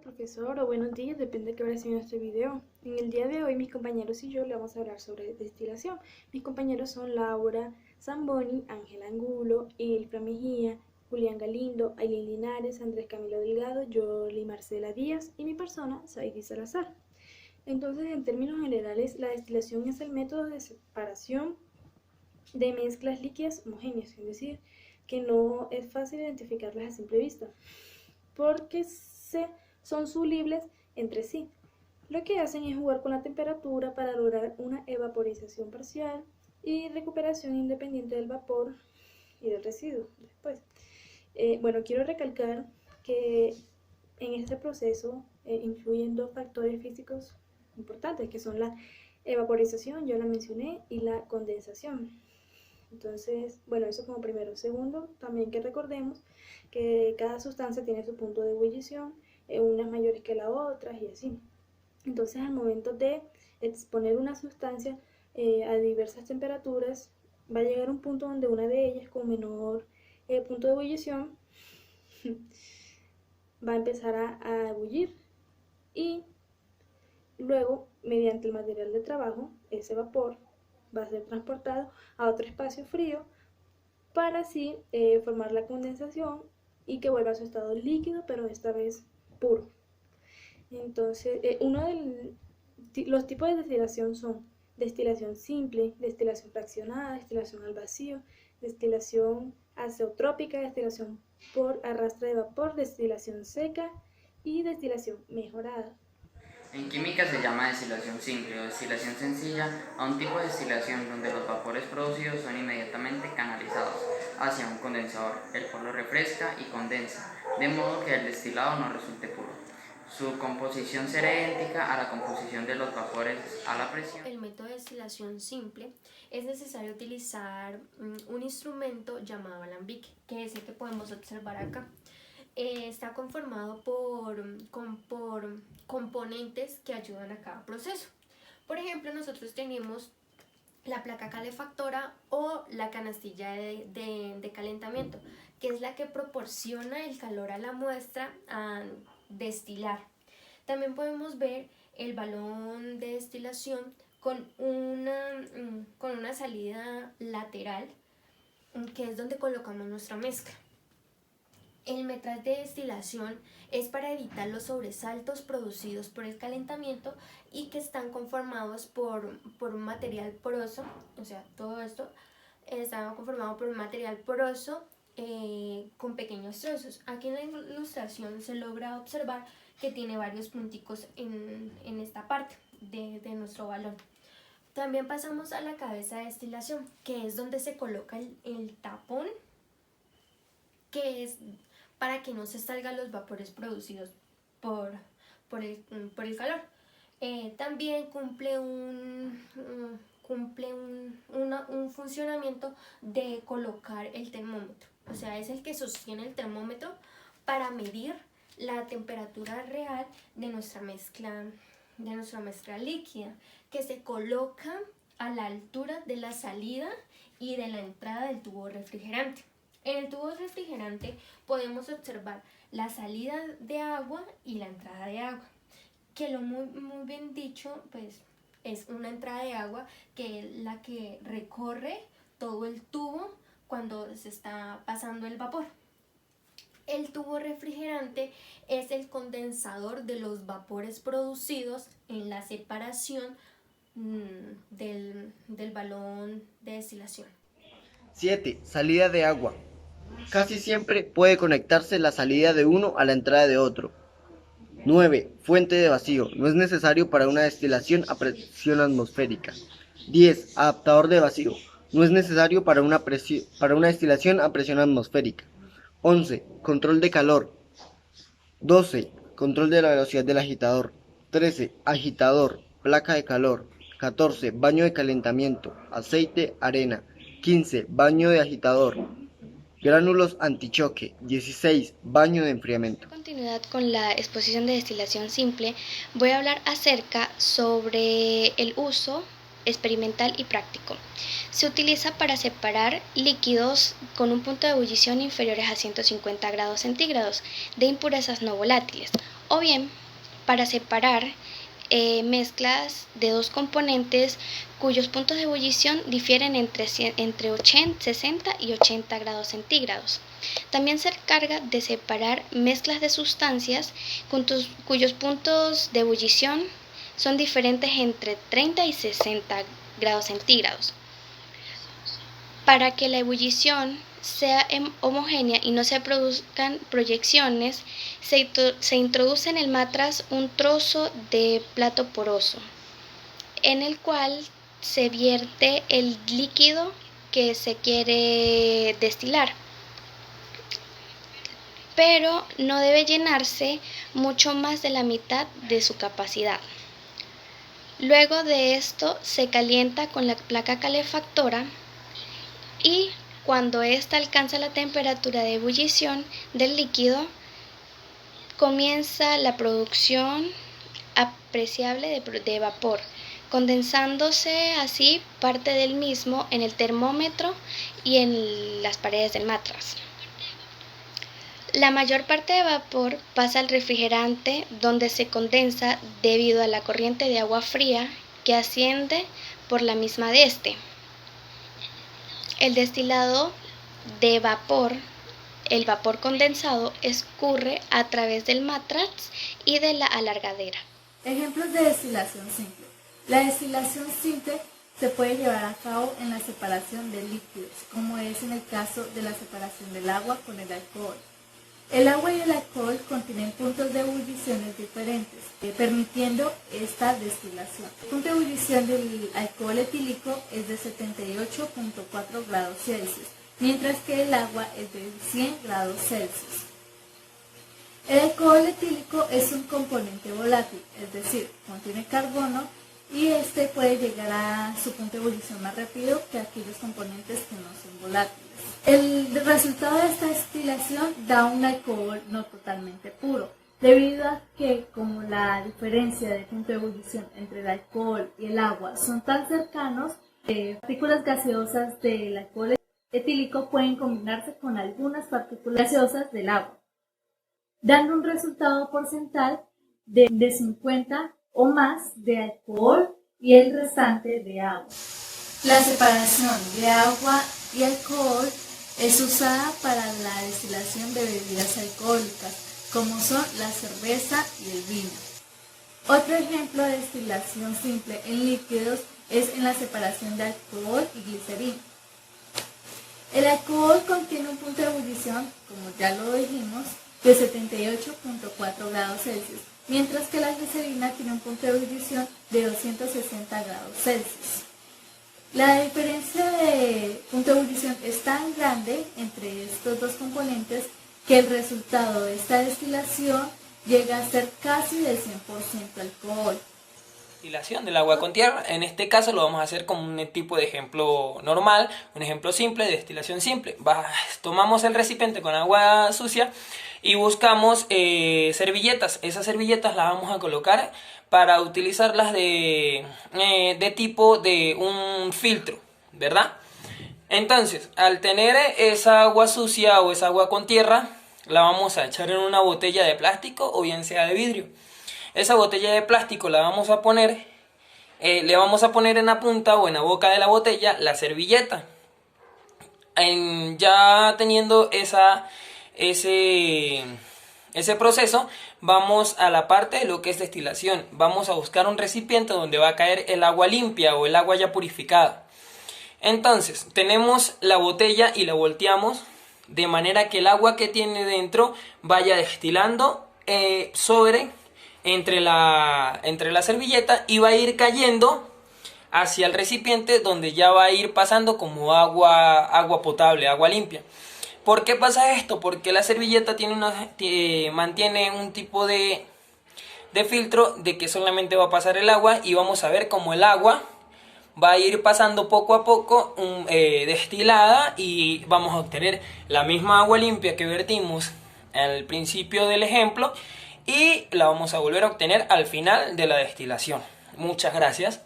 Profesor, o buenos días, depende de qué hora sea este video. En el día de hoy mis compañeros y yo le vamos a hablar sobre destilación. Mis compañeros son Laura Zamboni, Ángela Angulo, Ilfra Mejía, Julián Galindo, Ailín Linares, Andrés Camilo Delgado, Yoli Marcela Díaz y mi persona, Saidi Salazar. Entonces, en términos generales, la destilación es el método de separación de mezclas líquidas homogéneas, es decir, que no es fácil identificarlas a simple vista, porque son solubles entre sí. Lo que hacen es jugar con la temperatura para lograr una evaporización parcial y recuperación independiente del vapor y del residuo después. Quiero recalcar que en este proceso influyen dos factores físicos importantes, que son la evaporización, ya la mencioné, y la condensación. Entonces, eso como primero. Segundo, también que recordemos que cada sustancia tiene su punto de ebullición, unas mayores que las otras y así. Entonces, al momento de exponer una sustancia a diversas temperaturas, va a llegar un punto donde una de ellas con menor punto de ebullición va a empezar a ebullir y luego, mediante el material de trabajo, ese vapor va a ser transportado a otro espacio frío para así formar la condensación y que vuelva a su estado líquido, pero esta vez puro. Entonces, los tipos de destilación son destilación simple, destilación fraccionada, destilación al vacío, destilación azeotrópica, destilación por arrastre de vapor, destilación seca y destilación mejorada. En química se llama destilación simple o destilación sencilla a un tipo de destilación donde los vapores producidos son inmediatamente canalizados hacia un condensador, el cual lo refresca y condensa, de modo que el destilado no resulte puro. Su composición será idéntica a la composición de los vapores a la presión. El método de destilación simple es necesario utilizar un instrumento llamado alambique, que es el que podemos observar acá. Está conformado por componentes que ayudan a cada proceso. Por ejemplo, nosotros tenemos la placa calefactora o la canastilla de calentamiento, que es la que proporciona el calor a la muestra a destilar. También podemos ver el balón de destilación con una salida lateral, que es donde colocamos nuestra mezcla. El metral de destilación es para evitar los sobresaltos producidos por el calentamiento y que están conformados por un material poroso, o sea, todo esto está conformado por un material poroso con pequeños trozos. Aquí en la ilustración se logra observar que tiene varios punticos en esta parte de nuestro balón. También pasamos a la cabeza de destilación, que es donde se coloca el tapón, que es para que no se salgan los vapores producidos por el calor. También cumple un funcionamiento de colocar el termómetro, o sea, es el que sostiene el termómetro para medir la temperatura real de nuestra mezcla líquida, que se coloca a la altura de la salida y de la entrada del tubo refrigerante. En el tubo refrigerante podemos observar la salida de agua y la entrada de agua, que lo muy bien dicho, pues es una entrada de agua que es la que recorre todo el tubo cuando se está pasando el vapor. El tubo refrigerante es el condensador de los vapores producidos en la separación del balón de destilación. 7. Salida de agua. Casi siempre puede conectarse la salida de uno a la entrada de otro. 9. Fuente de vacío. No es necesario para una destilación a presión atmosférica. 10. Adaptador de vacío. No es necesario para una destilación a presión atmosférica. 11. Control de calor. 12. Control de la velocidad del agitador. 13. Agitador. Placa de calor. 14. Baño de calentamiento. Aceite, arena. 15. Baño de agitador. Gránulos antichoque. 16. Baño de enfriamiento. En continuidad con la exposición de destilación simple, voy a hablar acerca sobre el uso experimental y práctico. Se utiliza para separar líquidos con un punto de ebullición inferiores a 150 grados centígrados de impurezas no volátiles, o bien para separar mezclas de dos componentes cuyos puntos de ebullición difieren entre 60 y 80 grados centígrados. También se encarga de separar mezclas de sustancias cuyos puntos de ebullición son diferentes entre 30 y 60 grados centígrados. Para que la ebullición sea homogénea y no se produzcan proyecciones, se introduce en el matraz un trozo de plato poroso, en el cual se vierte el líquido que se quiere destilar, pero no debe llenarse mucho más de la mitad de su capacidad. Luego de esto se calienta con la placa calefactora y cuando ésta alcanza la temperatura de ebullición del líquido, comienza la producción apreciable de vapor, condensándose así parte del mismo en el termómetro y en las paredes del matraz. La mayor parte de vapor pasa al refrigerante, donde se condensa debido a la corriente de agua fría que asciende por la misma de este. El destilado de vapor, el vapor condensado, escurre a través del matraz y de la alargadera. Ejemplos de destilación simple. La destilación simple se puede llevar a cabo en la separación de líquidos, como es en el caso de la separación del agua con el alcohol. El agua y el alcohol contienen puntos de ebullición diferentes, permitiendo esta destilación. El punto de ebullición del alcohol etílico es de 78.4 grados Celsius, mientras que el agua es de 100 grados Celsius. El alcohol etílico es un componente volátil, es decir, contiene carbono y este puede llegar a su punto de ebullición más rápido que aquellos componentes que no son volátiles. El resultado de esta destilación da un alcohol no totalmente puro, debido a que como la diferencia de punto de ebullición entre el alcohol y el agua son tan cercanos, partículas gaseosas del alcohol etílico pueden combinarse con algunas partículas gaseosas del agua, dando un resultado porcentual de 50 o más de alcohol y el restante de agua. La separación de agua y alcohol es usada para la destilación de bebidas alcohólicas, como son la cerveza y el vino. Otro ejemplo de destilación simple en líquidos es en la separación de alcohol y glicerina. El alcohol contiene un punto de ebullición, como ya lo dijimos, de 78.4 grados Celsius, mientras que la glicerina tiene un punto de ebullición de 260 grados Celsius. La diferencia de punto de ebullición es tan grande entre estos dos componentes que el resultado de esta destilación llega a ser casi del 100% alcohol. Destilación del agua con tierra. En este caso lo vamos a hacer como un tipo de ejemplo normal, un ejemplo simple de destilación simple. Tomamos el recipiente con agua sucia y buscamos servilletas. Esas servilletas las vamos a colocar para utilizarlas de tipo de un filtro, ¿verdad? Entonces, al tener esa agua sucia o esa agua con tierra, la vamos a echar en una botella de plástico o bien sea de vidrio. Esa botella de plástico la vamos a poner, le vamos a poner en la punta o en la boca de la botella la servilleta. Ya teniendo ese proceso, vamos a la parte de lo que es destilación. Vamos a buscar un recipiente donde va a caer el agua limpia o el agua ya purificada. Entonces, tenemos la botella y la volteamos de manera que el agua que tiene dentro vaya destilando entre la servilleta y va a ir cayendo hacia el recipiente donde ya va a ir pasando como agua potable, agua limpia. ¿Por qué pasa esto? Porque la servilleta mantiene un tipo de filtro de que solamente va a pasar el agua y vamos a ver cómo el agua va a ir pasando poco a poco destilada y vamos a obtener la misma agua limpia que vertimos al principio del ejemplo y la vamos a volver a obtener al final de la destilación. Muchas gracias.